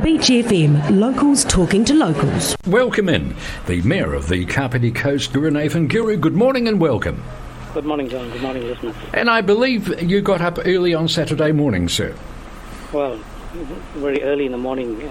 Beach FM, locals talking to locals. Welcome in, the Mayor of the Kapiti Coast, Gurunathan. Guru, good morning and welcome. Good morning, John. Good morning, listeners. And I believe you got up early on Saturday morning, sir. Well, very early in the morning,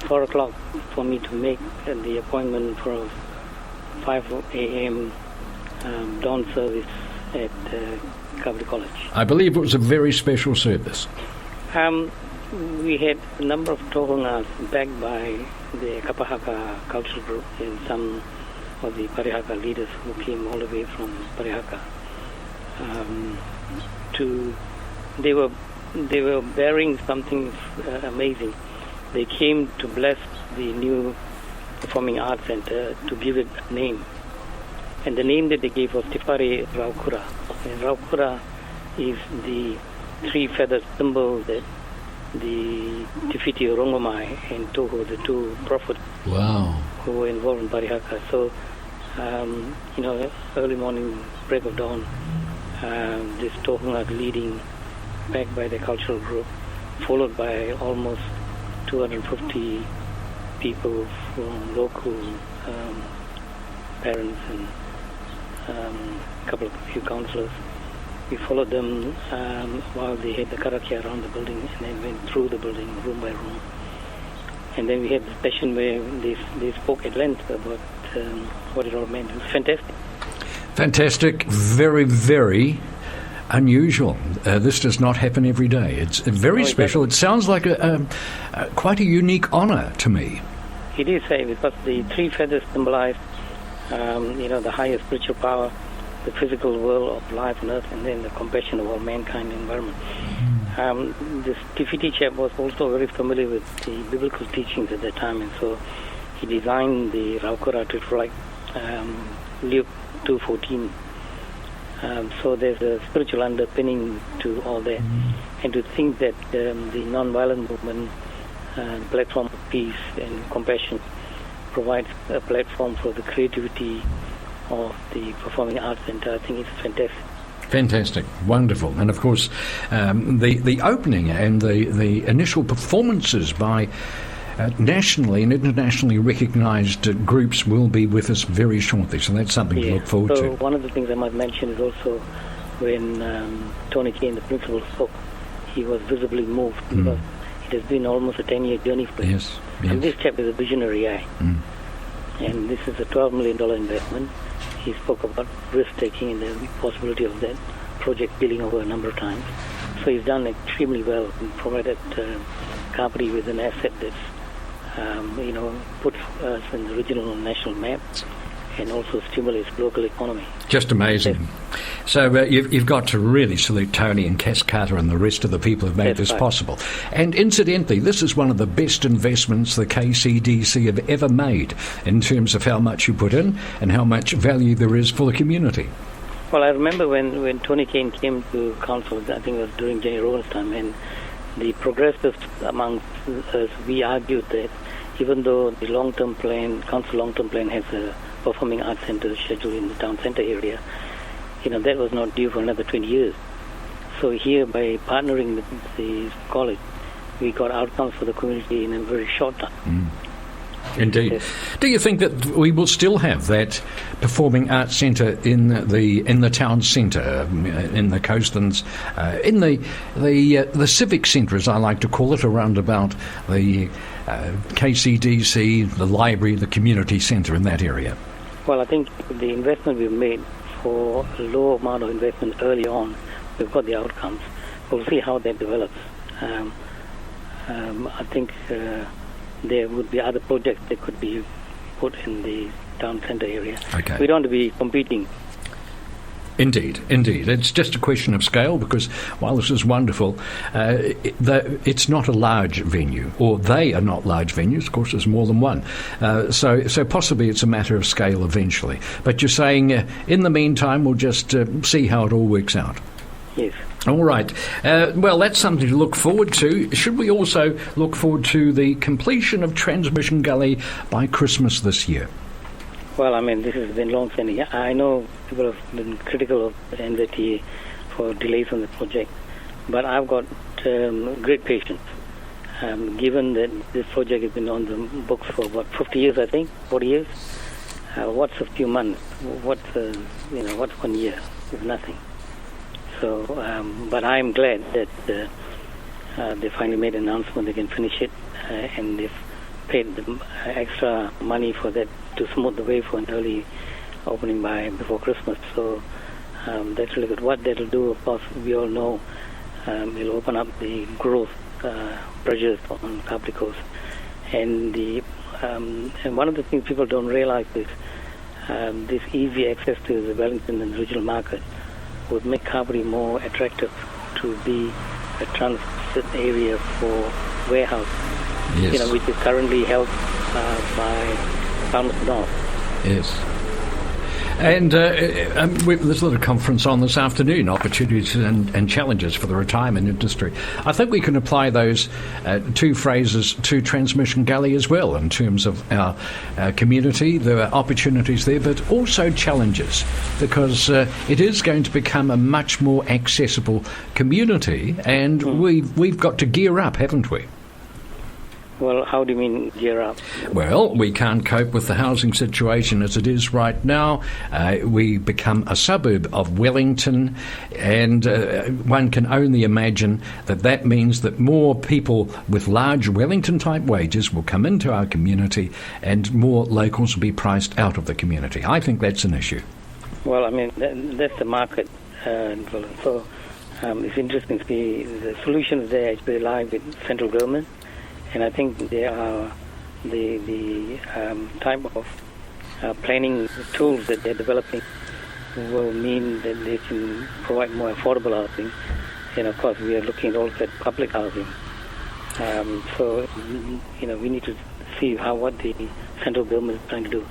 4 o'clock for me to make the appointment for 5 a.m. dawn service at Kapiti College. I believe it was a very special service. We had a number of tohungas backed by the Kapahaka cultural group and some of the Parihaka leaders who came all the way from Parihaka. They were bearing something amazing. They came to bless the new Performing Arts Center to give it a name. And the name that they gave was Tifare Raukura. And Raukura is the three-feathered symbol that the Tifiti Orongomai and Toho, the two prophets who were involved in Parihaka. So, early morning, break of dawn, this Tohunga leading, backed by the cultural group, followed by almost 250 people from local parents and a few councillors. We followed them while they had the karakia around the building, and then went through the building room by room. And then we had the session where they spoke at length about what it all meant. It was fantastic. Fantastic. Very, very unusual. This does not happen every day. It's very special. It sounds like quite a unique honour to me. It is, because the three feathers symbolize the highest spiritual power, the physical world of life on earth, and then the compassion of all mankind and environment. This Tifiti chap was also very familiar with the biblical teachings at that time, and so he designed the Raukura to reflect Luke 2:14. So there's a spiritual underpinning to all that. And to think that the non-violent movement, platform of peace and compassion, provides a platform for the creativity of the Performing Arts Center, I think it's fantastic. Fantastic, wonderful. And of course, the opening and the initial performances by nationally and internationally recognised groups will be with us very shortly, so that's something to look forward to. So one of the things I might mention is also when Tony Kane, the principal, spoke, he was visibly moved because it has been almost a 10-year journey for him. Yes. And this chap is a visionary guy. And this is a $12 million investment. He spoke about risk-taking and the possibility of that project billing over a number of times. So he's done extremely well and provided Kapiti with an asset that's puts us in the regional and national map and also stimulates local economy. Just amazing. So you've got to really salute Tony and Cass Carter and the rest of the people who've made this possible. And incidentally, this is one of the best investments the KCDC have ever made in terms of how much you put in and how much value there is for the community. Well, I remember when Tony Kane came to council, I think it was during Jenny Rowan's time, and the progressives amongst us, we argued that even though the council long-term plan has a Performing Arts Center scheduled in the town centre area, that was not due for another 20 years. So here, by partnering with the college, we got outcomes for the community in a very short time. Indeed. Yes. Do you think that we will still have that Performing Arts Centre in the town centre, in the coastlands, in the civic centre, as I like to call it, around about the KCDC, the library, the community centre in that area? Well, I think the investment we've made for a low amount of investment early on, we've got the outcomes. We'll see how that develops. I think there would be other projects that could be put in the town centre area. Okay. We don't want to be competing. Indeed. It's just a question of scale, because while this is wonderful, it's not a large venue, or they are not large venues. Of course, there's more than one. So possibly it's a matter of scale eventually. But you're saying, in the meantime, we'll just see how it all works out. Yes. All right. Well, that's something to look forward to. Should we also look forward to the completion of Transmission Gully by Christmas this year? Well, I mean, this has been long standing. I know people have been critical of the NZTA for delays on the project, but I've got great patience. given that this project has been on the books for, 50 years, I think, 40 years, what's a few months? What's 1 year? It's nothing. So, but I'm glad that they finally made an announcement they can finish it, and they've paid the extra money for that to smooth the way for an early opening before Christmas. So that's really good. What that'll do, of course, we all know, it'll open up the growth pressures on Kapiti Coast. And and one of the things people don't realize is this easy access to the Wellington and regional market would make Kapiti more attractive to be a transit area for warehouse, yes, which is currently held by Farmers North. Yes. And there's a little conference on this afternoon, opportunities and challenges for the retirement industry. I think we can apply those two phrases to Transmission Gully as well in terms of our community. There are opportunities there, but also challenges, because it is going to become a much more accessible community, and we've got to gear up, haven't we? Well, how do you mean gear up? Well, we can't cope with the housing situation as it is right now. We become a suburb of Wellington, and one can only imagine that means that more people with large Wellington-type wages will come into our community and more locals will be priced out of the community. I think that's an issue. Well, I mean, that's the market. So it's interesting to see the solutions there actually lie with central government. And I think they are the type of planning tools that they're developing will mean that they can provide more affordable housing. And of course, we are looking also at public housing. So, we need to see what the central government is trying to do.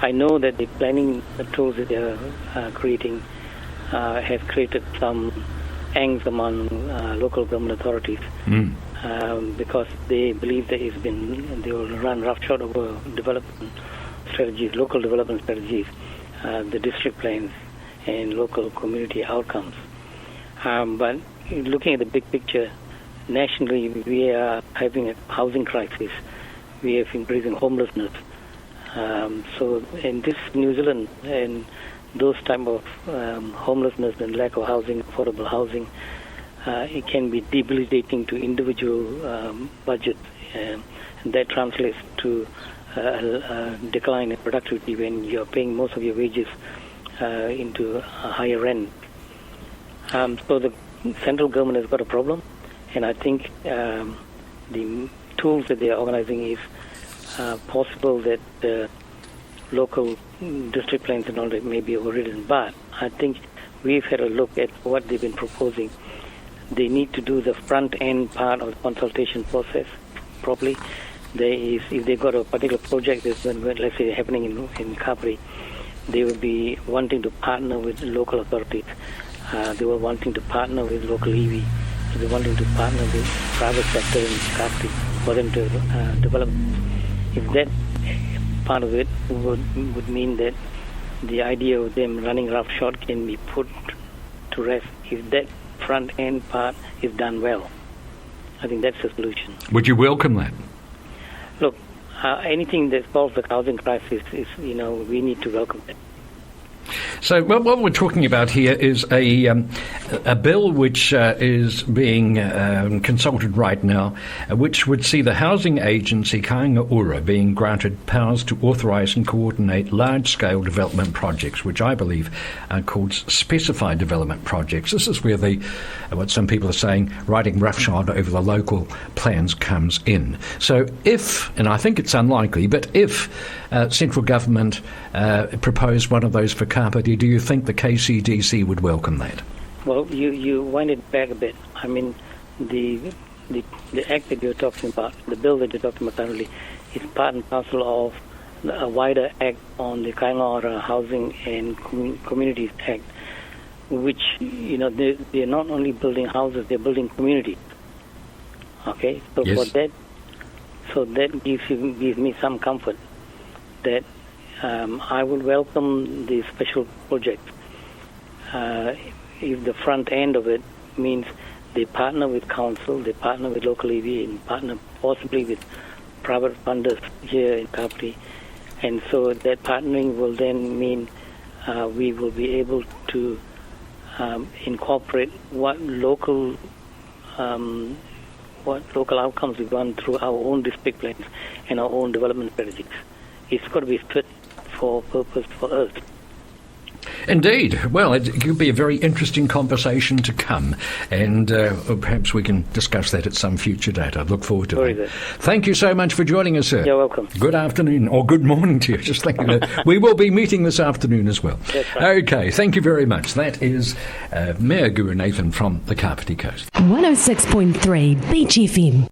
I know that the planning tools that they are creating have created some angst among local government authorities. Because they believe that they will run roughshod over development strategies, local development strategies, the district plans, and local community outcomes. But looking at the big picture, nationally we are having a housing crisis. We have increasing homelessness. So in this New Zealand, and those type of homelessness and lack of housing, affordable housing, it can be debilitating to individual budgets, and that translates to a decline in productivity when you're paying most of your wages into a higher rent. So the central government has got a problem, and I think the tools that they are organizing is possible that the local district plans and all that may be overridden, but I think we've had a look at what they've been proposing. They need to do the front-end part of the consultation process properly. If they've got a particular project that's, let's say, happening in Kapiti, they will be wanting to partner with local authorities. They were wanting to partner with local EV. They were wanting to partner with private sector in Kapiti for them to develop. If that part of it would mean that the idea of them running roughshod can be put to rest, if that front end part is done well, I think that's the solution. Would you welcome that? Look, anything that solves the housing crisis is, we need to welcome it. So what we're talking about here is a bill which is being consulted right now, which would see the housing agency Raukura being granted powers to authorise and coordinate large-scale development projects, which I believe are called specified development projects. This is where what some people are saying, riding roughshod over the local plans comes in. So if, and I think it's unlikely, but if central government proposed one of those for Kapiti, do you think the KCDC would welcome that? Well, you wind it back a bit. I mean, the act that you're talking about, the bill that you're talking about currently, is part and parcel of a wider act on the Kaingaora Housing and Communities Act, which, they're not only building houses, they're building communities. Okay? So yes. that gives me some comfort that I would welcome the special project if the front end of it means they partner with council, they partner with local EV, and partner possibly with private funders here in Kapiti. And so that partnering will then mean we will be able to incorporate what local outcomes we want through our own district plans and our own development strategies. It's got to be fit for purpose for us. Indeed. Well, it could be a very interesting conversation to come, and perhaps we can discuss that at some future date. I look forward to it. Thank you so much for joining us, sir. You're welcome. Good afternoon, or good morning to you. Just thinking that we will be meeting this afternoon as well. That's right. Okay, thank you very much. That is Mayor Gurunathan from the Kapiti Coast. 106.3 Beach FM.